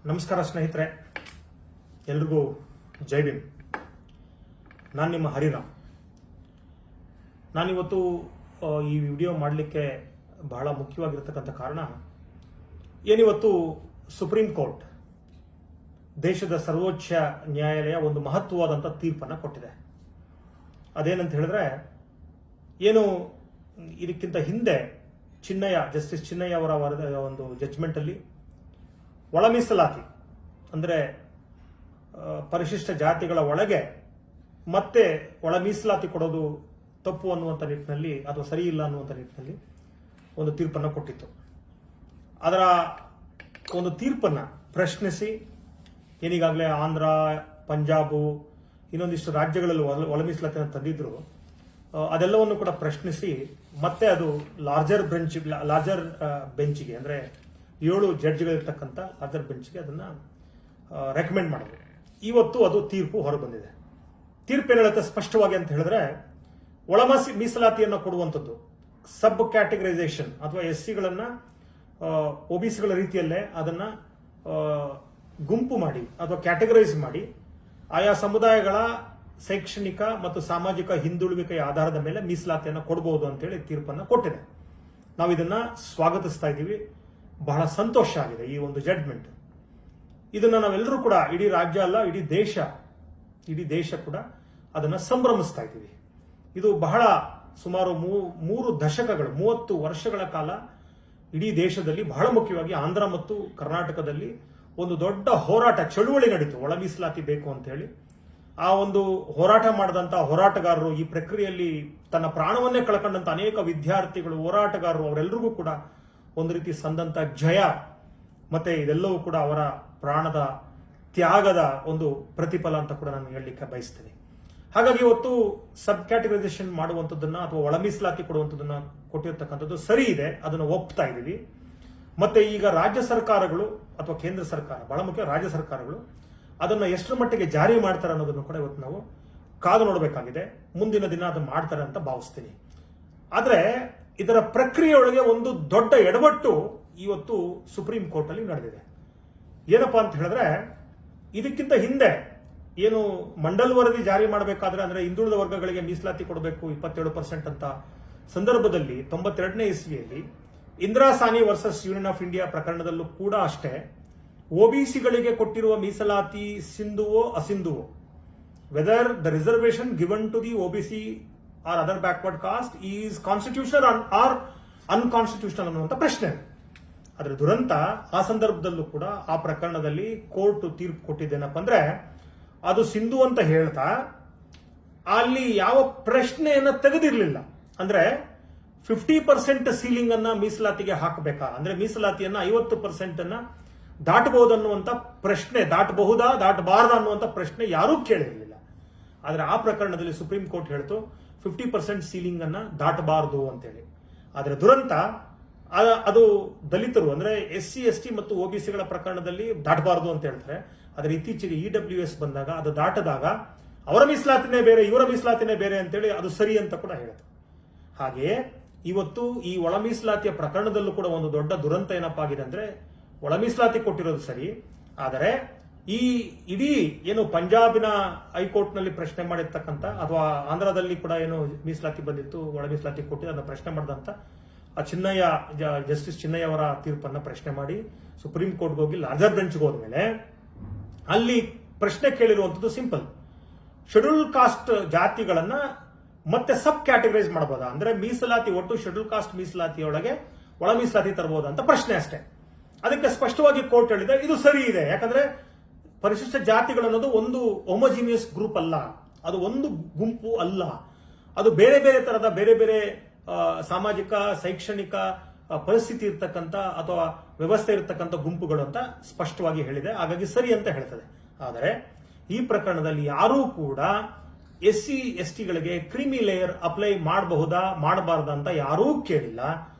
ನಮಸ್ಕಾರ ಸ್ನೇಹಿತರೆ, ಎಲ್ರಿಗೂ ಜೈ ಭೀಮ್. ನಾನು ನಿಮ್ಮ ಹರಿರಾಮ್. ನಾನಿವತ್ತು ಈ ವಿಡಿಯೋ ಮಾಡಲಿಕ್ಕೆ ಬಹಳ ಮುಖ್ಯವಾಗಿರ್ತಕ್ಕಂಥ ಕಾರಣ ಏನಿವತ್ತು ಸುಪ್ರೀಂ ಕೋರ್ಟ್ ದೇಶದ ಸರ್ವೋಚ್ಚ ನ್ಯಾಯಾಲಯ ಒಂದು ಮಹತ್ವವಾದಂಥ ತೀರ್ಪನ್ನು ಕೊಟ್ಟಿದೆ. ಅದೇನಂತ ಹೇಳಿದ್ರೆ, ಏನು ಇದಕ್ಕಿಂತ ಹಿಂದೆ ಜಸ್ಟಿಸ್ ಚಿನ್ನಯ್ಯ ಅವರ ಒಂದು ಜಡ್ಜ್ಮೆಂಟಲ್ಲಿ ಒಳ ಮೀಸಲಾತಿ ಅಂದರೆ ಪರಿಶಿಷ್ಟ ಜಾತಿಗಳ ಒಳಗೆ ಮತ್ತೆ ಒಳ ಮೀಸಲಾತಿ ಕೊಡೋದು ತಪ್ಪು ಅನ್ನುವಂಥ ನಿಟ್ಟಿನಲ್ಲಿ ಅಥವಾ ಸರಿ ಇಲ್ಲ ಅನ್ನುವಂಥ ನಿಟ್ಟಿನಲ್ಲಿ ಒಂದು ತೀರ್ಪನ್ನು ಕೊಟ್ಟಿತ್ತು. ಅದರ ಒಂದು ತೀರ್ಪನ್ನು ಪ್ರಶ್ನಿಸಿ ಏನೀಗಾಗಲೇ ಆಂಧ್ರ, ಪಂಜಾಬು, ಇನ್ನೊಂದಿಷ್ಟು ರಾಜ್ಯಗಳಲ್ಲಿ ಒಳ ಮೀಸಲಾತಿಯನ್ನು ತಂದಿದ್ರು. ಅದೆಲ್ಲವನ್ನು ಕೂಡ ಪ್ರಶ್ನಿಸಿ ಮತ್ತೆ ಅದು ಲಾರ್ಜರ್ ಬೆಂಚ್ಗೆ ಅಂದರೆ 7 ಜಡ್ಜ್ಗಳಿರ್ತಕ್ಕಂಥ ಲಾರ್ಜರ್ ಬೆಂಚ್ಗೆ ಅದನ್ನು ರೆಕಮೆಂಡ್ ಮಾಡಿದ್ರು. ಇವತ್ತು ಅದು ತೀರ್ಪು ಹೊರಬಂದಿದೆ. ತೀರ್ಪು ಏನು ಹೇಳುತ್ತೆ ಸ್ಪಷ್ಟವಾಗಿ ಅಂತ ಹೇಳಿದ್ರೆ, ಒಳ ಮೀಸಲಾತಿಯನ್ನು ಕೊಡುವಂಥದ್ದು ಸಬ್ ಕ್ಯಾಟಗರೈಸೇಷನ್ ಅಥವಾ SCಗಳನ್ನು OBCಗಳ ರೀತಿಯಲ್ಲೇ ಅದನ್ನು ಗುಂಪು ಮಾಡಿ ಅಥವಾ ಕ್ಯಾಟಗರೈಸ್ ಮಾಡಿ ಆಯಾ ಸಮುದಾಯಗಳ ಶೈಕ್ಷಣಿಕ ಮತ್ತು ಸಾಮಾಜಿಕ ಹಿಂದುಳುವಿಕೆಯ ಆಧಾರದ ಮೇಲೆ ಮೀಸಲಾತಿಯನ್ನು ಕೊಡಬಹುದು ಅಂತೇಳಿ ತೀರ್ಪನ್ನು ಕೊಟ್ಟಿದೆ. ನಾವು ಇದನ್ನ ಸ್ವಾಗತಿಸ್ತಾ ಇದ್ದೀವಿ. ಬಹಳ ಸಂತೋಷ ಆಗಿದೆ ಈ ಒಂದು ಜಡ್ಜ್ಮೆಂಟ್. ಇದನ್ನ ನಾವೆಲ್ಲರೂ ಕೂಡ, ಇಡೀ ರಾಜ್ಯ ಅಲ್ಲ, ಇಡೀ ದೇಶ ಕೂಡ ಅದನ್ನ ಸಂಭ್ರಮಿಸ್ತಾ ಇದ್ದೀವಿ. ಇದು ಬಹಳ ಸುಮಾರು 3 ದಶಕಗಳು, 30 ವರ್ಷಗಳ ಕಾಲ ಇಡೀ ದೇಶದಲ್ಲಿ, ಬಹಳ ಮುಖ್ಯವಾಗಿ ಆಂಧ್ರ ಮತ್ತು ಕರ್ನಾಟಕದಲ್ಲಿ ಒಂದು ದೊಡ್ಡ ಹೋರಾಟ, ಚಳುವಳಿ ನಡೀತು ಒಳ ಮೀಸಲಾತಿ ಬೇಕು ಅಂತ ಹೇಳಿ. ಆ ಒಂದು ಹೋರಾಟ ಮಾಡಿದಂತ ಹೋರಾಟಗಾರರು, ಈ ಪ್ರಕ್ರಿಯೆಯಲ್ಲಿ ತನ್ನ ಪ್ರಾಣವನ್ನೇ ಕಳ್ಕೊಂಡಂತ ಅನೇಕ ವಿದ್ಯಾರ್ಥಿಗಳು, ಹೋರಾಟಗಾರರು, ಅವರೆಲ್ಲರಿಗೂ ಕೂಡ ಒಂದು ರೀತಿ ಸಂದಂತ ಜಯ. ಮತ್ತೆ ಇದೆಲ್ಲವೂ ಕೂಡ ಅವರ ಪ್ರಾಣದ ತ್ಯಾಗದ ಒಂದು ಪ್ರತಿಫಲ ಅಂತ ಕೂಡ ನಾನು ಹೇಳಲಿಕ್ಕೆ ಬಯಸ್ತೇನೆ. ಹಾಗಾಗಿ ಇವತ್ತು ಸಬ್ ಕ್ಯಾಟಗರೈಸೇಷನ್ ಮಾಡುವಂಥದ್ದನ್ನ ಅಥವಾ ಒಳ ಮೀಸಲಾತಿ ಕೊಡುವಂಥದ್ದನ್ನ ಕೊಟ್ಟಿರ್ತಕ್ಕಂಥದ್ದು ಸರಿ ಇದೆ, ಅದನ್ನು ಒಪ್ತಾ ಇದ್ದೀವಿ. ಮತ್ತೆ ಈಗ ರಾಜ್ಯ ಸರ್ಕಾರಗಳು ಅಥವಾ ಕೇಂದ್ರ ಸರ್ಕಾರ, ಬಹಳ ಮುಖ್ಯ ರಾಜ್ಯ ಸರ್ಕಾರಗಳು ಅದನ್ನ ಎಷ್ಟರ ಮಟ್ಟಿಗೆ ಜಾರಿ ಮಾಡ್ತಾರೆ ಅನ್ನೋದನ್ನು ಕೂಡ ಇವತ್ತು ನಾವು ಕಾದು ನೋಡಬೇಕಾಗಿದೆ. ಮುಂದಿನ ದಿನ ಅದನ್ನು ಮಾಡ್ತಾರೆ ಅಂತ ಭಾವಿಸ್ತೀನಿ. ಆದ್ರೆ ಇದರ ಪ್ರಕ್ರಿಯೆಯೊಳಗೆ ಒಂದು ದೊಡ್ಡ ಎಡವಟ್ಟು ಇವತ್ತು ಸುಪ್ರೀಂ ಕೋರ್ಟ್ ಅಲ್ಲಿ ನಡೆದಿದೆ. ಏನಪ್ಪಾ ಅಂತ ಹೇಳಿದ್ರೆ, ಇದಕ್ಕಿಂತ ಹಿಂದೆ ಏನು ಮಂಡಲ್ ವರದಿ ಜಾರಿ ಮಾಡಬೇಕಾದ್ರೆ, ಅಂದ್ರೆ ಹಿಂದುಳಿದ ವರ್ಗಗಳಿಗೆ ಮೀಸಲಾತಿ ಕೊಡಬೇಕು 27% ಅಂತ ಸಂದರ್ಭದಲ್ಲಿ 92ನೇ ಇಸ್ವಿಯಲ್ಲಿ Indira Sawhney versus Union of India ಪ್ರಕರಣದಲ್ಲೂ ಕೂಡ ಅಷ್ಟೇ, OBCಗಳಿಗೆ ಕೊಟ್ಟಿರುವ ಮೀಸಲಾತಿ ಸಿಂಧುವೋ ಅಸಿಂಧುವೋ, whether the reservation given to the OBC or other backward caste is constitutional or unconstitutional ಅನ್ನುವಂಥ ಪ್ರಶ್ನೆ. ಅದರ ದುರಂತ ಆ ಸಂದರ್ಭದಲ್ಲೂ ಕೂಡ ಆ ಪ್ರಕರಣದಲ್ಲಿ ಕೋರ್ಟ್ ತೀರ್ಪು ಕೊಟ್ಟಿದ್ದೇನಪ್ಪ ಅಂದ್ರೆ, ಅದು ಸಿಂಧು ಅಂತ ಹೇಳ್ತಾ ಅಲ್ಲಿ ಯಾವ ಪ್ರಶ್ನೆಯನ್ನ ತೆಗೆದಿರಲಿಲ್ಲ. ಅಂದ್ರೆ 50% ಸೀಲಿಂಗ್ ಅನ್ನ ಮೀಸಲಾತಿಗೆ ಹಾಕಬೇಕಾ, ಅಂದ್ರೆ ಮೀಸಲಾತಿಯನ್ನ 50% ಅನ್ನ ದಾಟಬಹುದನ್ನುವಂತ ಪ್ರಶ್ನೆ, ದಾಟಬಹುದಾ ದಾಟಬಾರದಾ ಅನ್ನುವಂಥ ಪ್ರಶ್ನೆ ಯಾರೂ ಕೇಳಿರಲಿಲ್ಲ. ಆದ್ರೆ ಆ ಪ್ರಕರಣದಲ್ಲಿ ಸುಪ್ರೀಂ ಕೋರ್ಟ್ ಹೇಳ್ತು 50% ಸೀಲಿಂಗ್ ಅನ್ನ ದಾಟಬಾರದು ಅಂತೇಳಿ. ಆದ್ರೆ ದುರಂತ ಅದು ದಲಿತರು ಅಂದ್ರೆ SC ST ಮತ್ತು OBCಗಳ ಪ್ರಕರಣದಲ್ಲಿ ದಾಟಬಾರದು ಅಂತ ಹೇಳ್ತಾರೆ. ಆದ್ರೆ ಇತ್ತೀಚೆಗೆ EWS ಬಂದಾಗ, ಅದು ದಾಟದಾಗ ಅವರ ಮೀಸಲಾತಿನೇ ಬೇರೆ, ಇವರ ಮೀಸಲಾತಿನೇ ಬೇರೆ ಅಂತೇಳಿ ಅದು ಸರಿ ಅಂತ ಕೂಡ ಹೇಳಿದ್ರು. ಹಾಗೆಯೇ ಇವತ್ತು ಈ ಒಳ ಮೀಸಲಾತಿಯ ಪ್ರಕರಣದಲ್ಲೂ ಕೂಡ ಒಂದು ದೊಡ್ಡ ದುರಂತ ಏನಪ್ಪಾ ಆಗಿದೆ ಅಂದ್ರೆ, ಒಳ ಮೀಸಲಾತಿ ಕೊಟ್ಟಿರೋದು ಸರಿ, ಆದರೆ ಈ ಇಡೀ ಏನು ಪಂಜಾಬಿನ ಹೈಕೋರ್ಟ್ ನಲ್ಲಿ ಪ್ರಶ್ನೆ ಮಾಡಿರ್ತಕ್ಕಂಥ, ಅಥವಾ ಆಂಧ್ರದಲ್ಲಿ ಕೂಡ ಏನು ಮೀಸಲಾತಿ ಬಂದಿತ್ತು, ಒಳ ಮೀಸಲಾತಿ ಕೊಟ್ಟಿದ್ದು, ಅದನ್ನ ಪ್ರಶ್ನೆ ಮಾಡಿದಂತ ಜಸ್ಟಿಸ್ ಚಿನ್ನಯ್ಯ ಅವರ ತೀರ್ಪನ್ನ ಪ್ರಶ್ನೆ ಮಾಡಿ ಸುಪ್ರೀಂ ಕೋರ್ಟ್ಗೆ ಹೋಗಿ ಲಾರ್ಜರ್ ಬೆಂಚ್ಗೆ ಹೋದ್ಮೇಲೆ ಅಲ್ಲಿ ಪ್ರಶ್ನೆ ಕೇಳಿರುವಂತದ್ದು ಸಿಂಪಲ್: ಶೆಡ್ಯೂಲ್ ಕಾಸ್ಟ್ ಜಾತಿಗಳನ್ನ ಮತ್ತೆ ಸಬ್ ಕ್ಯಾಟಗರೈಸ್ ಮಾಡಬಹುದಾ, ಅಂದ್ರೆ ಮೀಸಲಾತಿ ಒಟ್ಟು ಶೆಡ್ಯೂಲ್ ಕಾಸ್ಟ್ ಮೀಸಲಾತಿಯೊಳಗೆ ಒಳ ಮೀಸಲಾತಿ ತರಬಹುದಾ ಅಂತ ಪ್ರಶ್ನೆ ಅಷ್ಟೇ. ಅದಕ್ಕೆ ಸ್ಪಷ್ಟವಾಗಿ ಕೋರ್ಟ್ ಹೇಳಿದೆ, ಇದು ಸರಿ ಇದೆ. ಯಾಕಂದ್ರೆ ಪರಿಶಿಷ್ಟ ಜಾತಿಗಳು ಅನ್ನೋದು ಒಂದು ಹೋಮೋಜಿನಿಯಸ್ ಗ್ರೂಪ್ ಅಲ್ಲ, ಅದು ಒಂದು ಗುಂಪು ಅಲ್ಲ, ಅದು ಬೇರೆ ಬೇರೆ ತರದ ಬೇರೆ ಬೇರೆ ಸಾಮಾಜಿಕ ಶೈಕ್ಷಣಿಕ ಪರಿಸ್ಥಿತಿ ಇರ್ತಕ್ಕಂಥ ಅಥವಾ ವ್ಯವಸ್ಥೆ ಇರ್ತಕ್ಕಂಥ ಗುಂಪುಗಳು ಅಂತ ಸ್ಪಷ್ಟವಾಗಿ ಹೇಳಿದೆ. ಹಾಗಾಗಿ ಸರಿ ಅಂತ ಹೇಳ್ತದೆ. ಆದರೆ ಈ ಪ್ರಕರಣದಲ್ಲಿ ಯಾರೂ ಕೂಡ SC STಗಳಿಗೆ ಕ್ರೀಮಿ ಲೇಯರ್ ಅಪ್ಲೈ ಮಾಡಬಹುದಾ ಮಾಡಬಾರ್ದ ಅಂತ ಯಾರೂ ಕೇಳಿಲ್ಲ.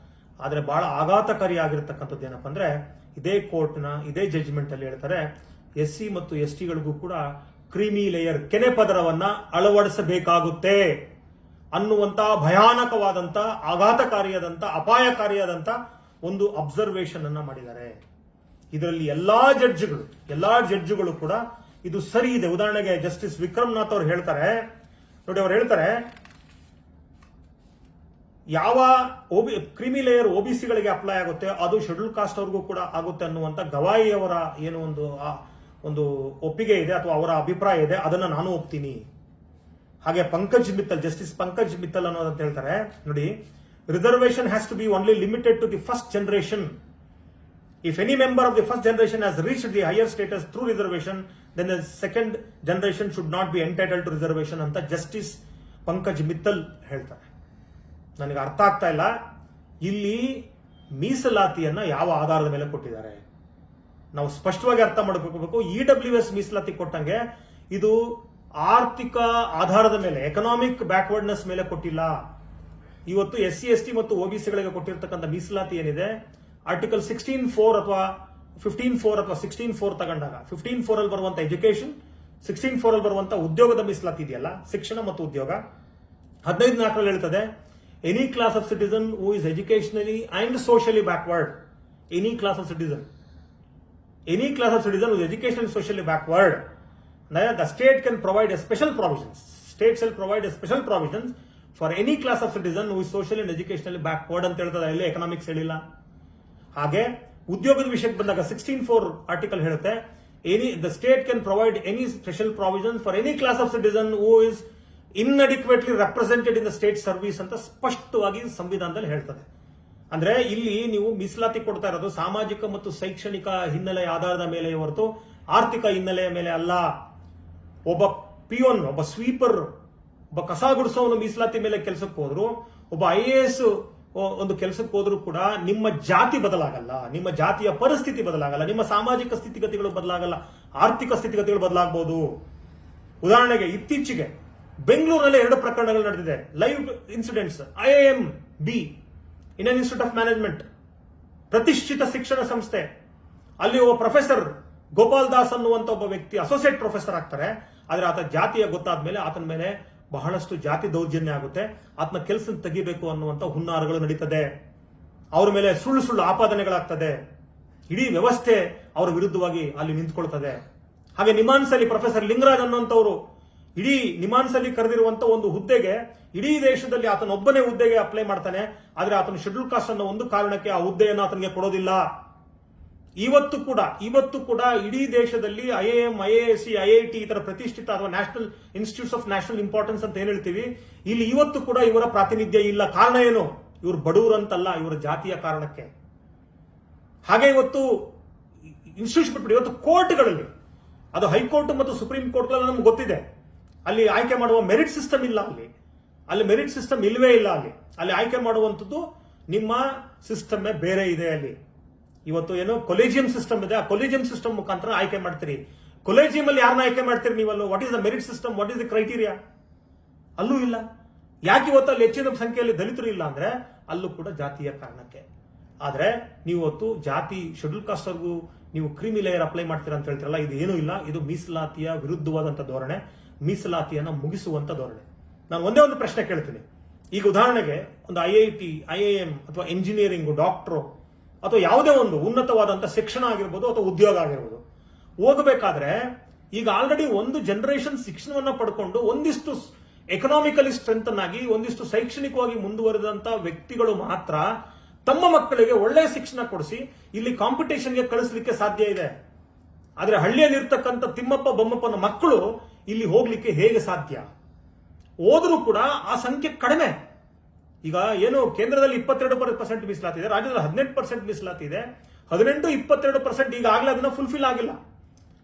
ಆದ್ರೆ ಬಹಳ ಆಘಾತಕಾರಿಯಾಗಿರ್ತಕ್ಕಂಥದ್ದು ಏನಪ್ಪ ಅಂದ್ರೆ, ಇದೇ ಕೋರ್ಟ್ನ ಇದೇ ಜಡ್ಜ್ಮೆಂಟ್ ಅಲ್ಲಿ ಹೇಳ್ತಾರೆ, SC ಮತ್ತು STಗಳಿಗೂ ಕೂಡ ಕ್ರೀಮಿ ಲೇಯರ್, ಕೆನೆ ಪದರವನ್ನ ಅಳವಡಿಸಬೇಕಾಗುತ್ತೆ ಅನ್ನುವಂತ ಭಯಾನಕವಾದಂತ, ಆಘಾತಕಾರಿಯಾದಂತ, ಅಪಾಯಕಾರಿಯಾದಂತ ಒಂದು ಅಬ್ಸರ್ವೇಷನ್ ಅನ್ನ ಮಾಡಿದ್ದಾರೆ. ಇದರಲ್ಲಿ ಎಲ್ಲಾ ಜಡ್ಜ್ಗಳು ಕೂಡ ಇದು ಸರಿ ಇದೆ. ಉದಾಹರಣೆಗೆ ಜಸ್ಟಿಸ್ ವಿಕ್ರಮ್ನಾಥ್ ಅವರು ಹೇಳ್ತಾರೆ ನೋಡಿ, ಅವ್ರು ಹೇಳ್ತಾರೆ ಯಾವ ಕ್ರಿಮಿ ಲೇಯರ್ OBCಗಳಿಗೆ ಅಪ್ಲೈ ಆಗುತ್ತೆ ಅದು ಶೆಡ್ಯೂಲ್ ಕಾಸ್ಟ್ ಅವ್ರಿಗೂ ಕೂಡ ಆಗುತ್ತೆ ಅನ್ನುವಂತ ಗವಾಯಿ ಅವರ ಏನು ಒಂದು ಒಪ್ಪಿಗೆ ಇದೆ ಅಥವಾ ಅವರ ಅಭಿಪ್ರಾಯ ಇದೆ, ಅದನ್ನ ನಾನು ಒಪ್ತೀನಿ. ಹಾಗೆ ಜಸ್ಟಿಸ್ ಪಂಕಜ್ ಮಿತ್ತಲ್ ಅನ್ನೋದಂತ ಹೇಳ್ತಾರೆ ನೋಡಿ, reservation has to be only limited to the first generation. If any member of the first generation has reached the higher status through reservation, then the second generation should not be entitled to reservation ಅಂತ justice Pankaj Mittal ಹೇಳ್ತಾರೆ. ನನಗೆ ಅರ್ಥ ಆಗ್ತಾ ಇಲ್ಲ, ಇಲ್ಲಿ ಮೀಸಲಾತಿಯನ್ನ ಯಾವ ಆಧಾರದ ಮೇಲೆ ಕೊಟ್ಟಿದ್ದಾರೆ ನಾವು ಸ್ಪಷ್ಟವಾಗಿ ಅರ್ಥ ಮಾಡ್ಕೋಬೇಕು. EWS ಮೀಸಲಾತಿ ಕೊಟ್ಟಂಗೆ ಇದು ಆರ್ಥಿಕ ಆಧಾರದ ಮೇಲೆ, ಎಕನಾಮಿಕ್ ಬ್ಯಾಕ್ವರ್ಡ್ನೆಸ್ ಮೇಲೆ ಕೊಟ್ಟಿಲ್ಲ. ಇವತ್ತು SC ST ಮತ್ತು OBCಗಳಿಗೆ ಕೊಟ್ಟಿರ್ತಕ್ಕಂಥ ಮೀಸಲಾತಿ ಏನಿದೆ, ಆರ್ಟಿಕಲ್ 16(4) ಅಥವಾ 15(4) ಅಥವಾ 16(4) ತಗೊಂಡಾಗ 15(4) ಅಲ್ಲಿ ಬರುವಂತ ಎಜುಕೇಶನ್, 16(4) ಅಲ್ಲಿ ಬರುವಂತ ಉದ್ಯೋಗದ ಮೀಸಲಾತಿ ಇದೆಯಲ್ಲ, ಶಿಕ್ಷಣ ಮತ್ತು ಉದ್ಯೋಗ. 15(4) ಹೇಳ್ತದೆ, any class of citizen who is educationally and socially backward, any class of citizen who is educationally and socially backward, the state can provide a special provisions. State shall provide a special provisions for any class of citizen who is socially and educationally backward ಅಂತ ಹೇಳ್ತದೆ. ಇಲ್ಲಿ economics ಹೇಳಿಲ್ಲ. ಹಾಗೆ ಉದ್ಯೋಗದ ವಿಷಯಕ್ಕೆ ಬಂದಾಗ 16(4) article ಹೇಳುತ್ತೆ, the state can provide any special provision for any class of citizen who is inadequately represented in the state service ಅಂತ ಸ್ಪಷ್ಟವಾಗಿ ಸಂವಿಧಾನದಲ್ಲಿ ಹೇಳ್ತದೆ. ಅಂದ್ರೆ ಇಲ್ಲಿ ನೀವು ಮೀಸಲಾತಿ ಕೊಡ್ತಾ ಇರೋದು ಸಾಮಾಜಿಕ ಮತ್ತು ಶೈಕ್ಷಣಿಕ ಹಿನ್ನೆಲೆಯ ಆಧಾರದ ಮೇಲೆ ಹೊರತು ಆರ್ಥಿಕ ಹಿನ್ನೆಲೆಯ ಮೇಲೆ ಅಲ್ಲ. ಒಬ್ಬ ಪಿಯೋನ್, ಒಬ್ಬ ಸ್ವೀಪರ್, ಒಬ್ಬ ಕಸ ಗುಡಿಸೋನು ಮೀಸಲಾತಿ ಮೇಲೆ ಕೆಲಸಕ್ಕೆ ಹೋದ್ರು, ಒಬ್ಬ IAS ಒಂದು ಕೆಲಸಕ್ಕೆ ಹೋದ್ರೂ ಕೂಡ ನಿಮ್ಮ ಜಾತಿ ಬದಲಾಗಲ್ಲ, ನಿಮ್ಮ ಜಾತಿಯ ಪರಿಸ್ಥಿತಿ ಬದಲಾಗಲ್ಲ, ನಿಮ್ಮ ಸಾಮಾಜಿಕ ಸ್ಥಿತಿಗತಿಗಳು ಬದಲಾಗಲ್ಲ, ಆರ್ಥಿಕ ಸ್ಥಿತಿಗತಿಗಳು ಬದಲಾಗಬಹುದು. ಉದಾಹರಣೆಗೆ ಇತ್ತೀಚೆಗೆ ಬೆಂಗಳೂರಿನಲ್ಲಿ 2 ಪ್ರಕರಣಗಳು ನಡೆದಿದೆ, live incidents. IIMB, Indian institute of management, ಪ್ರತಿಷ್ಠಿತ ಶಿಕ್ಷಣ ಸಂಸ್ಥೆ, ಅಲ್ಲಿ ಒಬ್ಬ ಪ್ರೊಫೆಸರ್ ಗೋಪಾಲ್ ದಾಸ್ ಅನ್ನುವಂತ ಒಬ್ಬ ವ್ಯಕ್ತಿ ಅಸೋಸಿಯೇಟ್ ಪ್ರೊಫೆಸರ್ ಆಗ್ತಾರೆ. ಆದ್ರೆ ಆತ ಜಾತಿಯ ಗೊತ್ತಾದ ಮೇಲೆ ಆತನ ಮೇಲೆ ಬಹಳಷ್ಟು ಜಾತಿ ದೌರ್ಜನ್ಯ ಆಗುತ್ತೆ, ಆತನ ಕೆಲಸ ತೆಗಿಬೇಕು ಅನ್ನುವಂತ ಹುನ್ನಾರಗಳು ನಡೀತದೆ, ಅವ್ರ ಮೇಲೆ ಸುಳ್ಳು ಆಪಾದನೆಗಳಾಗ್ತದೆ, ಇಡೀ ವ್ಯವಸ್ಥೆ ಅವರ ವಿರುದ್ಧವಾಗಿ ಅಲ್ಲಿ ನಿಂತ್ಕೊಳ್ತದೆ. ಹಾಗೆ ನಿಮಾನ್ಸಲ್ಲಿ ಪ್ರೊಫೆಸರ್ ಲಿಂಗರಾಜ್ ಅನ್ನುವಂಥವ್ರು ಇಡೀ ನಿಮಾನ್ಸಲ್ಲಿ ಕರೆದಿರುವಂತ ಒಂದು ಹುದ್ದೆಗೆ, ಇಡೀ ದೇಶದಲ್ಲಿ ಆತನೊಬ್ಬನೇ ಹುದ್ದೆಗೆ ಅಪ್ಲೈ ಮಾಡ್ತಾನೆ, ಆದ್ರೆ ಆತನ ಶೆಡ್ಯೂಲ್ ಕಾಸ್ಟ್ ಅನ್ನೋ ಒಂದು ಕಾರಣಕ್ಕೆ ಆ ಹುದ್ದೆಯನ್ನು ಆತನಿಗೆ ಕೊಡೋದಿಲ್ಲ. ಇವತ್ತು ಕೂಡ ಇಡೀ ದೇಶದಲ್ಲಿ IIM, IISc, IIT ಈ ತರ ಪ್ರತಿಷ್ಠಿತ ಅಥವಾ national institutes of national importance ಅಂತ ಏನ್ ಹೇಳ್ತೀವಿ, ಇಲ್ಲಿ ಇವತ್ತು ಕೂಡ ಇವರ ಪ್ರಾತಿನಿಧ್ಯ ಇಲ್ಲ. ಕಾರಣ ಏನು? ಇವರು ಬಡವರು ಅಂತಲ್ಲ, ಇವರ ಜಾತಿಯ ಕಾರಣಕ್ಕೆ. ಹಾಗೆ ಇವತ್ತು ಇನ್ಸ್ಟಿಟ್ಯೂಷನ್ ಬಿಟ್ಬಿಟ್ಟು ಇವತ್ತು ಕೋರ್ಟ್ಗಳಲ್ಲಿ, ಅದು ಹೈಕೋರ್ಟ್ ಮತ್ತು ಸುಪ್ರೀಂ ಕೋರ್ಟ್ಗಳಲ್ಲಿ ನಮ್ಗೆ ಗೊತ್ತಿದೆ, ಅಲ್ಲಿ ಆಯ್ಕೆ ಮಾಡುವ ಮೆರಿಟ್ ಸಿಸ್ಟಮ್ ಇಲ್ಲ. ಅಲ್ಲಿ ಮೆರಿಟ್ ಸಿಸ್ಟಮ್ ಇಲ್ವೇ ಇಲ್ಲ. ಅಲ್ಲಿ ಆಯ್ಕೆ ಮಾಡುವಂಥದ್ದು ನಿಮ್ಮ ಸಿಸ್ಟಮ್ ಬೇರೆ ಇದೆ. ಅಲ್ಲಿ ಇವತ್ತು ಏನು ಕೊಲೇಜಿಯಂ ಸಿಸ್ಟಮ್ ಇದೆ, ಆ ಕೊಲೇಜಿಯಂ ಸಿಸ್ಟಮ್ ಮುಖಾಂತರ ಆಯ್ಕೆ ಮಾಡ್ತೀರಿ. ಕೊಲೇಜಿಯಂ ಅಲ್ಲಿ ಯಾರನ್ನ ಆಯ್ಕೆ ಮಾಡ್ತೀರಿ ನೀವಲ್ಲೂ? What is the merit system, what is the criteria? ಅಲ್ಲೂ ಇಲ್ಲ. ಯಾಕೆ ಇವತ್ತು ಅಲ್ಲಿ ಹೆಚ್ಚಿನ ಸಂಖ್ಯೆಯಲ್ಲಿ ದಲಿತರು ಇಲ್ಲ ಅಂದ್ರೆ ಅಲ್ಲೂ ಕೂಡ ಜಾತಿಯ ಕಾರಣಕ್ಕೆ. ಆದ್ರೆ ನೀವು ಇವತ್ತು ಜಾತಿ ಶೆಡ್ಯೂಲ್ ಕಾಸ್ಟ್ ಅವ್ರಿಗೂ ನೀವು ಕ್ರೀಮಿ ಲೇಯರ್ ಅಪ್ಲೈ ಮಾಡ್ತೀರಾ ಅಂತ ಹೇಳ್ತೀರಲ್ಲ, ಇದು ಏನೂ ಇಲ್ಲ. ಇದು ಮೀಸಲಾತಿಯ ವಿರುದ್ಧವಾದಂತ ಧೋರಣೆ, ಮೀಸಲಾತಿಯನ್ನ ಮುಗಿಸುವಂತ ಧೋರಣೆ. ನಾನು ಒಂದೇ ಒಂದು ಪ್ರಶ್ನೆ ಕೇಳ್ತೀನಿ. ಈಗ ಉದಾಹರಣೆಗೆ ಒಂದು IIT, IIM ಅಥವಾ ಇಂಜಿನಿಯರಿಂಗ್, ಡಾಕ್ಟರ್ ಅಥವಾ ಯಾವುದೇ ಒಂದು ಉನ್ನತವಾದಂತ ಶಿಕ್ಷಣ ಆಗಿರ್ಬೋದು ಅಥವಾ ಉದ್ಯೋಗ ಆಗಿರ್ಬೋದು, ಹೋಗಬೇಕಾದ್ರೆ ಈಗ ಆಲ್ರೆಡಿ ಒಂದು ಜನರೇಷನ್ ಶಿಕ್ಷಣವನ್ನ ಪಡ್ಕೊಂಡು ಒಂದಿಷ್ಟು ಎಕನಾಮಿಕಲಿ ಸ್ಟ್ರೆಂಥನ್ ಆಗಿ ಒಂದಿಷ್ಟು ಶೈಕ್ಷಣಿಕವಾಗಿ ಮುಂದುವರೆದಂತ ವ್ಯಕ್ತಿಗಳು ಮಾತ್ರ ತಮ್ಮ ಮಕ್ಕಳಿಗೆ ಒಳ್ಳೆಯ ಶಿಕ್ಷಣ ಕೊಡಿಸಿ ಇಲ್ಲಿ ಕಾಂಪಿಟೇಷನ್ಗೆ ಕಳಿಸ್ಲಿಕ್ಕೆ ಸಾಧ್ಯ ಇದೆ. ಆದ್ರೆ ಹಳ್ಳಿಯಲ್ಲಿರ್ತಕ್ಕಂಥ ತಿಮ್ಮಪ್ಪ ಬೊಮ್ಮಪ್ಪನ ಮಕ್ಕಳು ಇಲ್ಲಿ ಹೋಗ್ಲಿಕ್ಕೆ ಹೇಗೆ ಸಾಧ್ಯ? ಹೋದ್ರೂ ಕೂಡ ಆ ಸಂಖ್ಯೆ ಕಡಿಮೆ. ಈಗ ಏನು ಕೇಂದ್ರದಲ್ಲಿ 22% ಮೀಸಲಾತಿ ಇದೆ, ರಾಜ್ಯದಲ್ಲಿ 18% ಮೀಸಲಾತಿ ಇದೆ, 18-22% ಈಗ ಆಗ್ಲೇ ಅದನ್ನ ಫುಲ್ಫಿಲ್ ಆಗಿಲ್ಲ.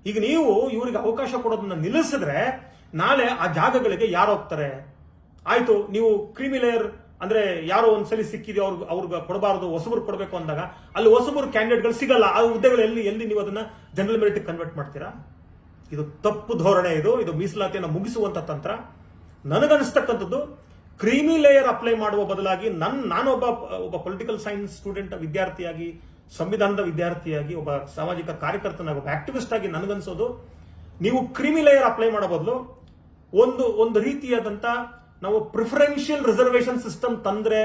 ಈಗ ನೀವು ಇವರಿಗೆ ಅವಕಾಶ ಕೊಡೋದನ್ನ ನಿಲ್ಲಿಸಿದ್ರೆ ನಾಳೆ ಆ ಜಾಗಗಳಿಗೆ ಯಾರು ಹೋಗ್ತಾರೆ? ಆಯ್ತು, ನೀವು ಕ್ರೀಮಿ ಲೇಯರ್ ಅಂದ್ರೆ ಯಾರೋ ಒಂದ್ಸಲಿ ಸಿಕ್ಕಿದೆ ಅವ್ರಿಗೆ ಕೊಡಬಾರದು, ಹೊಸಬರು ಕೊಡಬೇಕು ಅಂದಾಗ ಅಲ್ಲಿ ಹೊಸಬರು ಕ್ಯಾಂಡಿಡೇಟ್ಗಳು ಸಿಗಲ್ಲ. ಆ ಹುದ್ದೆಗಳು ಎಲ್ಲಿ ನೀವು ಅದನ್ನ ಜನರಲ್ ಮೆರಿಟ್ ಕನ್ವರ್ಟ್ ಮಾಡ್ತೀರಾ? ಇದು ತಪ್ಪು ಧೋರಣೆ. ಇದು ಮೀಸಲಾತಿಯನ್ನು ಮುಗಿಸುವಂತ ತಂತ್ರ. ನನಗನ್ನಿಸ್ತಕ್ಕಂಥದ್ದು ಕ್ರೀಮಿ ಲೇಯರ್ ಅಪ್ಲೈ ಮಾಡುವ ಬದಲಾಗಿ ನಾನೊಬ್ಬ ಪೊಲಿಟಿಕಲ್ ಸೈನ್ಸ್ ಸ್ಟೂಡೆಂಟ್ ವಿದ್ಯಾರ್ಥಿಯಾಗಿ, ಸಂವಿಧಾನದ ವಿದ್ಯಾರ್ಥಿಯಾಗಿ, ಒಬ್ಬ ಸಾಮಾಜಿಕ ಕಾರ್ಯಕರ್ತನಾಗಿ, ಒಬ್ಬ ಆಕ್ಟಿವಿಸ್ಟ್ ಆಗಿ ನನಗನ್ಸೋದು, ನೀವು ಕ್ರೀಮಿ ಲೇಯರ್ ಅಪ್ಲೈ ಮಾಡೋ ಬದಲು ಒಂದು ರೀತಿಯಾದಂತ ನಾವು ಪ್ರಿಫರೆನ್ಷಿಯಲ್ ರಿಸರ್ವೇಶನ್ ಸಿಸ್ಟಮ್ ತಂದ್ರೆ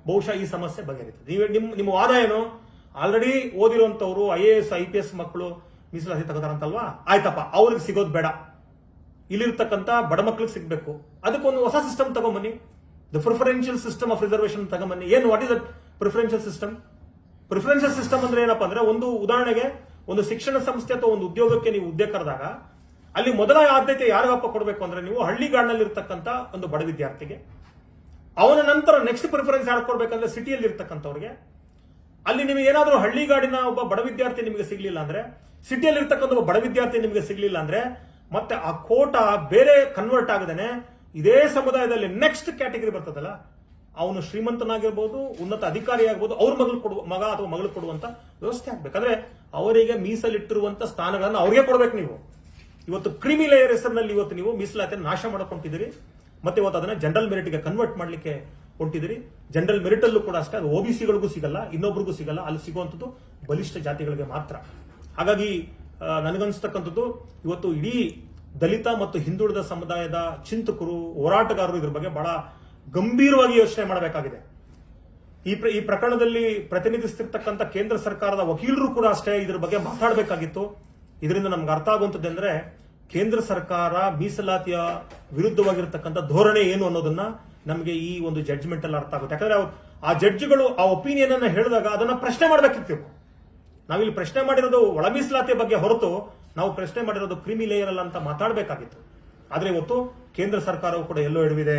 ಬಹುಶಃ ಈ ಸಮಸ್ಯೆ ಬಗೆಹರಿತದೆ. ನಿಮ್ಮ ವಾದ ಏನು? ಆಲ್ರೆಡಿ ಓದಿರುವಂತವ್ರು IAS IPS ಮಕ್ಕಳು ಮೀಸಲಾತಿ ತಗೋತಾರಂತಲ್ವಾ, ಆಯ್ತಪ್ಪ ಅವ್ರಿಗೆ ಸಿಗೋದು ಬೇಡ, ಇಲ್ಲಿರ್ತಕ್ಕಂಥ ಬಡ ಮಕ್ಳಿಗೆ ಸಿಗ್ಬೇಕು. ಅದಕ್ಕೊಂದು ಹೊಸ ಸಿಸ್ಟಮ್ ತಗೊಂಬನ್ನಿ, the preferential system of reservation ತಗೊಂಬನ್ನಿ. ಏನು what is that preferential system? Preferential system ಅಂದ್ರೆ ಏನಪ್ಪಾ ಅಂದ್ರೆ, ಒಂದು ಉದಾಹರಣೆಗೆ ಒಂದು ಶಿಕ್ಷಣ ಸಂಸ್ಥೆ ಅಥವಾ ಒಂದು ಉದ್ಯೋಗಕ್ಕೆ ನೀವು ಹುದ್ದೆ ಕರೆದಾಗ ಅಲ್ಲಿ ಮೊದಲ ಆದ್ಯತೆ ಯಾರಿಗಪ್ಪ ಕೊಡಬೇಕು ಅಂದ್ರೆ, ನೀವು ಹಳ್ಳಿಗಾಡಿನಲ್ಲಿ ಇರ್ತಕ್ಕಂಥ ಒಂದು ಬಡ ವಿದ್ಯಾರ್ಥಿಗೆ, ಅವನ ನಂತರ ನೆಕ್ಸ್ಟ್ ಪ್ರಿಫರೆನ್ಸ್ ಯಾರು ಕೊಡ್ಬೇಕಂದ್ರೆ ಸಿಟಿಯಲ್ಲಿ ಇರ್ತಕ್ಕಂಥವ್ರಿಗೆ. ಅಲ್ಲಿ ನಿಮಗೆ ಏನಾದರೂ ಹಳ್ಳಿಗಾಡಿನ ಒಬ್ಬ ಬಡ ವಿದ್ಯಾರ್ಥಿ ನಿಮಗೆ ಸಿಗ್ಲಿಲ್ಲ ಅಂದ್ರೆ, ಸಿಟಿಯಲ್ಲಿ ಇರ್ತಕ್ಕಂಥ ಒಬ್ಬ ಬಡ ವಿದ್ಯಾರ್ಥಿ ನಿಮಗೆ ಸಿಗ್ಲಿಲ್ಲ ಅಂದ್ರೆ, ಮತ್ತೆ ಆ ಕೋಟಾ ಬೇರೆ ಕನ್ವರ್ಟ್ ಆಗದೇನೆ ಇದೇ ಸಮುದಾಯದಲ್ಲಿ ನೆಕ್ಸ್ಟ್ ಕ್ಯಾಟಗರಿ ಬರ್ತದಲ್ಲ, ಅವನು ಶ್ರೀಮಂತನಾಗಿರ್ಬೋದು, ಉನ್ನತ ಅಧಿಕಾರಿ ಆಗ್ಬೋದು, ಅವ್ರ ಮಗ ಅಥವಾ ಮಗಳು ಕೊಡುವಂತ ವ್ಯವಸ್ಥೆ ಆಗ್ಬೇಕಂದ್ರೆ ಅವರಿಗೆ ಮೀಸಲಿಟ್ಟಿರುವಂತ ಸ್ಥಾನಗಳನ್ನು ಅವ್ರಿಗೆ ಕೊಡ್ಬೇಕು. ನೀವು ಇವತ್ತು ಕ್ರಿಮಿ ಲೇಯರ್ ಹೆಸರಿನಲ್ಲಿ ಇವತ್ತು ನೀವು ಮೀಸಲಾತಿಯನ್ನು ನಾಶ ಮಾಡಕೊಂಡಿದ್ದೀರಿ. ಮತ್ತೆ ಇವತ್ತು ಅದನ್ನ ಜನರಲ್ ಮೆರಿಟ್ಗೆ ಕನ್ವರ್ಟ್ ಮಾಡ್ಲಿಕ್ಕೆ ಹೊಂಟಿದ್ದೀರಿ. ಜನರಲ್ ಮೆರಿಟ್ ಅಲ್ಲೂ ಕೂಡ ಅಷ್ಟೇ, ಅದು OBCಗಳಿಗೂ ಸಿಗಲ್ಲ, ಇನ್ನೊಬ್ರಿಗೂ ಸಿಗಲ್ಲ. ಅಲ್ಲಿ ಸಿಗುವಂಥದ್ದು ಬಲಿಷ್ಠ ಜಾತಿಗಳಿಗೆ ಮಾತ್ರ. ಹಾಗಾಗಿ ನನಗನ್ಸ್ತಕ್ಕಂಥದ್ದು, ಇವತ್ತು ಇಡೀ ದಲಿತ ಮತ್ತು ಹಿಂದುಳಿದ ಸಮುದಾಯದ ಚಿಂತಕರು, ಹೋರಾಟಗಾರರು ಇದ್ರ ಬಗ್ಗೆ ಬಹಳ ಗಂಭೀರವಾಗಿ ಯೋಚನೆ ಮಾಡಬೇಕಾಗಿದೆ. ಈ ಪ್ರಕರಣದಲ್ಲಿ ಪ್ರತಿನಿಧಿಸ್ತಿರ್ತಕ್ಕಂಥ ಕೇಂದ್ರ ಸರ್ಕಾರದ ವಕೀಲರು ಕೂಡ ಅಷ್ಟೇ ಇದ್ರ ಬಗ್ಗೆ ಮಾತಾಡಬೇಕಾಗಿತ್ತು. ಇದರಿಂದ ನಮ್ಗೆ ಅರ್ಥ ಆಗುವಂಥದ್ದು ಅಂದ್ರೆ, ಕೇಂದ್ರ ಸರ್ಕಾರ ಮೀಸಲಾತಿಯ ವಿರುದ್ಧವಾಗಿರ್ತಕ್ಕಂಥ ಧೋರಣೆ ಏನು ಅನ್ನೋದನ್ನ ನಮಗೆ ಈ ಒಂದು ಜಡ್ಜ್ಮೆಂಟ್ ಅಲ್ಲಿ ಅರ್ಥ ಆಗುತ್ತೆ. ಯಾಕಂದ್ರೆ ಆ ಜಡ್ಜ್ಗಳು ಆ ಒಪಿನಿಯನ್ ಅನ್ನ ಹೇಳಿದಾಗ ಅದನ್ನ ಪ್ರಶ್ನೆ ಮಾಡಬೇಕಿತ್ತು. ನಾವಿಲ್ಲಿ ಪ್ರಶ್ನೆ ಮಾಡಿರೋದು ಒಳ ಮೀಸಲಾತಿಯ ಬಗ್ಗೆ ಹೊರತು ನಾವು ಪ್ರಶ್ನೆ ಮಾಡಿರೋದು ಕ್ರಿಮಿ ಲೇಯರ್ ಅಲ್ಲ ಅಂತ ಮಾತಾಡಬೇಕಾಗಿತ್ತು. ಆದ್ರೆ ಇವತ್ತು ಕೇಂದ್ರ ಸರ್ಕಾರವು ಕೂಡ ಎಲ್ಲೋ ಎಡವಿದೆ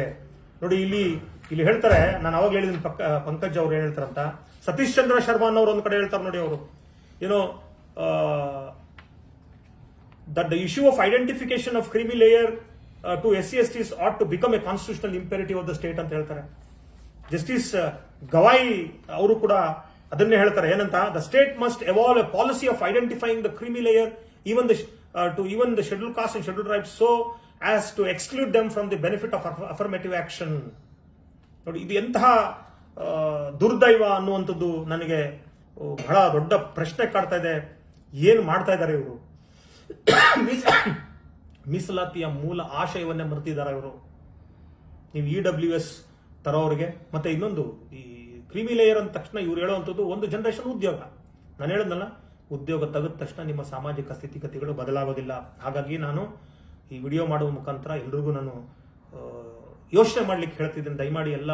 ನೋಡಿ. ಇಲ್ಲಿ ಹೇಳ್ತಾರೆ, ನಾನು ಅವಾಗ ಹೇಳಿದ್ದೀನಿ, ಪಂಕಜ್ ಅವ್ರು ಏನ್ ಹೇಳ್ತಾರಂತ, ಸತೀಶ್ ಚಂದ್ರ ಶರ್ಮಾ ಅನ್ನೋರು ಒಂದ್ ಕಡೆ ಹೇಳ್ತಾರೆ ನೋಡಿ, ಅವರು ಏನೋ that the issue of identification of creamy layer to SC/STs ought to become a constitutional imperative of the state ಅಂತ ಹೇಳ್ತಾರೆ. ಜಸ್ಟಿಸ್ ಗವಾಯಿ ಅವರು ಕೂಡ ಅದನ್ನೇ ಹೇಳ್ತಾರೆ. ಏನಂತ, the state must evolve A policy of identifying the ಕ್ರಿಮಿ layer even the scheduled caste and scheduled tribes so as to exclude them from the benefit of affirmative action. ನೋಡಿ, ಇದು ಎಂತಹ ದುರ್ದೈವ ಅನ್ನುವಂಥದ್ದು ನನಗೆ ಬಹಳ ದೊಡ್ಡ ಪ್ರಶ್ನೆ ಕಾಡ್ತಾ ಇದೆ. ಏನು ಮಾಡ್ತಾ ಇದ್ದಾರೆ ಇವರು? ಮೀಸಲಾತಿಯ ಮೂಲ ಆಶಯವನ್ನೇ ಮರೆತಿದ್ದಾರೆ ಇವರು. ನೀವು EWS ತರೋರಿಗೆ, ಮತ್ತೆ ಇನ್ನೊಂದು ಈ ಕ್ರಿಮಿ ಲೇಯರ್ ಅಂದ ತಕ್ಷಣ ಇವ್ರು ಹೇಳುವಂಥದ್ದು ಒಂದು ಜನರೇಷನ್ ಉದ್ಯೋಗ. ನಾನು ಹೇಳದ್ನಲ್ಲ, ಉದ್ಯೋಗ ತೆಗೆದ ತಕ್ಷಣ ನಿಮ್ಮ ಸಾಮಾಜಿಕ ಸ್ಥಿತಿಗತಿಗಳು ಬದಲಾಗೋದಿಲ್ಲ. ಹಾಗಾಗಿ ನಾನು ಈ ವಿಡಿಯೋ ಮಾಡುವ ಮುಖಾಂತರ ಎಲ್ರಿಗೂ ನಾನು ಯೋಚನೆ ಮಾಡ್ಲಿಕ್ಕೆ ಹೇಳ್ತಿದ್ದೇನೆ. ದಯಮಾಡಿ ಎಲ್ಲ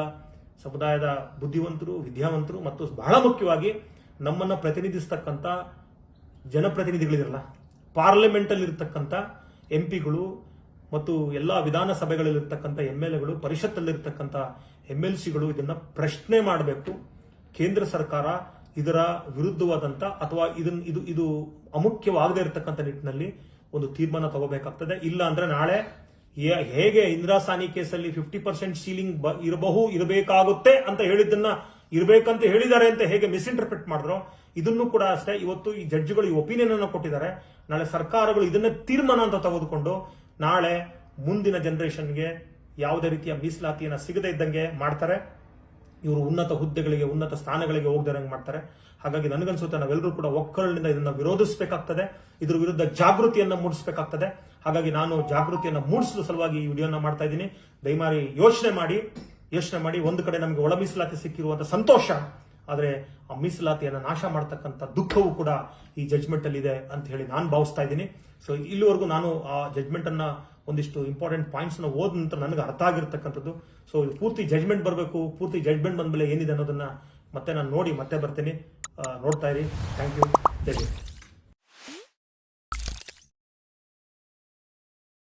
ಸಮುದಾಯದ ಬುದ್ಧಿವಂತರು, ವಿದ್ಯಾವಂತರು ಮತ್ತು ಬಹಳ ಮುಖ್ಯವಾಗಿ ನಮ್ಮನ್ನ ಪ್ರತಿನಿಧಿಸ್ತಕ್ಕಂಥ ಜನಪ್ರತಿನಿಧಿಗಳಿರಲ್ಲ, ಪಾರ್ಲಿಮೆಂಟ್ ಅಲ್ಲಿ ಇರ್ತಕ್ಕಂಥ MPಗಳು ಮತ್ತು ಎಲ್ಲ ವಿಧಾನಸಭೆಗಳಲ್ಲಿರ್ತಕ್ಕಂಥ MLAಗಳು, ಪರಿಷತ್ತಲ್ಲಿರ್ತಕ್ಕಂಥ MLCಗಳು ಇದನ್ನ ಪ್ರಶ್ನೆ ಮಾಡಬೇಕು. ಕೇಂದ್ರ ಸರ್ಕಾರ ಇದರ ವಿರುದ್ಧವಾದಂತ ಅಥವಾ ಇದು ಅಮುಖ್ಯವಾಗದೇ ಇರತಕ್ಕಂಥ ನಿಟ್ಟಿನಲ್ಲಿ ಒಂದು ತೀರ್ಮಾನ ತಗೋಬೇಕಾಗ್ತದೆ. ಇಲ್ಲ ಅಂದ್ರೆ ನಾಳೆ ಹೇಗೆ ಇಂದಿರಾ ಸಾನಿ ಕೇಸಲ್ಲಿ 50% ಸೀಲಿಂಗ್ ಇರಬೇಕಾಗುತ್ತೆ ಅಂತ ಹೇಳಿದ್ದನ್ನ ಇರಬೇಕಂತ ಹೇಳಿದ್ದಾರೆ ಅಂತ ಹೇಗೆ ಮಿಸ್ಇಂಟರ್ಪ್ರಿಟ್ ಮಾಡಿದ್ರು, ಇದನ್ನು ಕೂಡ ಅಷ್ಟೇ. ಇವತ್ತು ಈ ಜಡ್ಜ್ಗಳು ಈ ಒಪಿನಿಯನ್ ಅನ್ನು ಕೊಟ್ಟಿದ್ದಾರೆ. ನಾಳೆ ಸರ್ಕಾರಗಳು ಇದನ್ನ ತೀರ್ಮಾನ ಅಂತ ತೆಗೆದುಕೊಂಡು ನಾಳೆ ಮುಂದಿನ ಜನರೇಷನ್ಗೆ ಯಾವುದೇ ರೀತಿಯ ಮೀಸಲಾತಿಯನ್ನ ಸಿಗದೇ ಇದ್ದಂಗೆ ಮಾಡ್ತಾರೆ. ಇವರು ಉನ್ನತ ಹುದ್ದೆಗಳಿಗೆ, ಉನ್ನತ ಸ್ಥಾನಗಳಿಗೆ ಹೋಗದಂಗೆ ಮಾಡ್ತಾರೆ. ಹಾಗಾಗಿ ನನಗನ್ಸುತ್ತೆ ನಾವೆಲ್ಲರೂ ಕೂಡ ಒಕ್ಕಲಿನಿಂದ ಇದನ್ನ ವಿರೋಧಿಸಬೇಕಾಗ್ತದೆ, ಇದ್ರ ವಿರುದ್ಧ ಜಾಗೃತಿಯನ್ನ ಮೂಡಿಸಬೇಕಾಗ್ತದೆ. ಹಾಗಾಗಿ ನಾನು ಜಾಗೃತಿಯನ್ನ ಮೂಡಿಸುವ ಸಲುವಾಗಿ ಈ ವಿಡಿಯೋನ ಮಾಡ್ತಾ ಇದ್ದೀನಿ. ದಯಮಾಡಿ ಯೋಚನೆ ಮಾಡಿ. ಒಂದು ಕಡೆ ನಮಗೆ ಒಳ ಮೀಸಲಾತಿ ಸಿಕ್ಕಿರುವಂತ ಸಂತೋಷ, ಆದ್ರೆ ಆ ಮೀಸಲಾತಿಯನ್ನ ನಾಶ ಮಾಡತಕ್ಕಂಥ ದುಃಖವೂ ಕೂಡ ಈ ಜಡ್ಜ್ಮೆಂಟ್ ಅಲ್ಲಿ ಇದೆ ಅಂತ ಹೇಳಿ ನಾನು ಭಾವಿಸ್ತಾ ಇದ್ದೀನಿ. ಸೊ ಇಲ್ಲಿವರೆಗೂ ನಾನು ಆ ಜಡ್ಜ್ಮೆಂಟ್ ಅನ್ನ ಒಂದಿಷ್ಟು ಇಂಪಾರ್ಟೆಂಟ್ ಪಾಯಿಂಟ್ಸ್ ನ ಓದ ನಂತರ ನನಗೆ ಅರ್ಥ ಆಗಿರ್ತಕ್ಕಂಥದ್ದು. ಸೊ ಪೂರ್ತಿ ಜಡ್ಜ್ಮೆಂಟ್ ಬರಬೇಕು. ಪೂರ್ತಿ ಜಡ್ಜ್ಮೆಂಟ್ ಬಂದ್ಮೇಲೆ ಏನಿದೆ ಅನ್ನೋದನ್ನ ಮತ್ತೆ ನಾನು ನೋಡಿ ಮತ್ತೆ ಬರ್ತೀನಿ. ನೋಡ್ತಾ ಇರಿ. Thank you. ಜೈ ಹಿಂದ್.